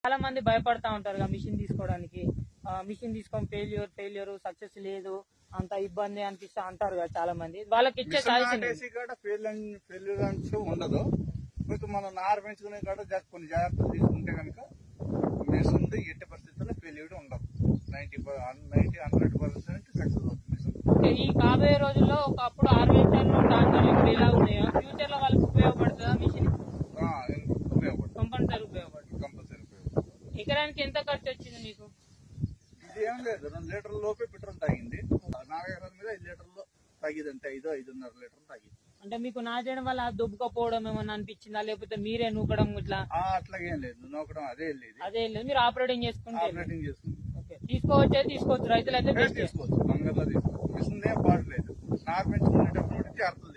చాలా మంది భయపడతా ఉంటారు మిషన్ తీసుకోవడానికి. మిషన్ తీసుకొని ఫెయిల్యూర్ సక్సెస్ లేదు, అంత ఇబ్బంది అనిపిస్తా అంటారు కదా చాలా మంది. వాళ్ళకి ఇచ్చే ఫెయిల్యూర్ అంటూ ఉండదు. కొంచెం మనం నారు పెంచుకునే కాడ కొన్ని జాగ్రత్తలు తీసుకుంటే కనుక మిషన్ ఎట్టి పరిస్థితుల్లో ఫెయిల్యూర్ ఉండదు. 90-100% సక్సెస్ అవుతుంది మిషన్. ఈ కాబోయే రోజుల్లో ఒకప్పుడు హార్వెస్టర్లు ట్రాక్టర్లు ఇప్పుడు ఎలా ఉన్నాయో ఫ్యూచర్ లో వాళ్ళకి ఉపయోగపడుతుందా మిషన్? కంపల్సరీ ఉపయోగపడుతుంది. ఎకరానికి ఎంత ఖర్చు వచ్చింది మీకు? ఇది ఏం లేదు, 2 లీటర్ల లోపే పెట్రోల్ తాగింది. 4 ఎకరాల మీద 5 లీటర్లు తాగింది, అంటే 5-5.5 లీటర్లు తాగింది. అంటే మీకు నాటడం వల్ల దుబ్బుకపోవడం ఏమన్నా అనిపించిందా, లేకపోతే మీరే నూకడం ఇట్లా? అట్లాగేం లేదు, నూకడం అదే లేదు, మీరు ఆపరేటింగ్ చేసుకుంటే తీసుకోవచ్చు. రైతులు అయితే తీసుకోవచ్చు, బంగారులో తీసుకోవచ్చు. మిషన్ ఏం పాడలేదు. నారు పెంచుకునేటప్పుడు జాగ్రత్తలు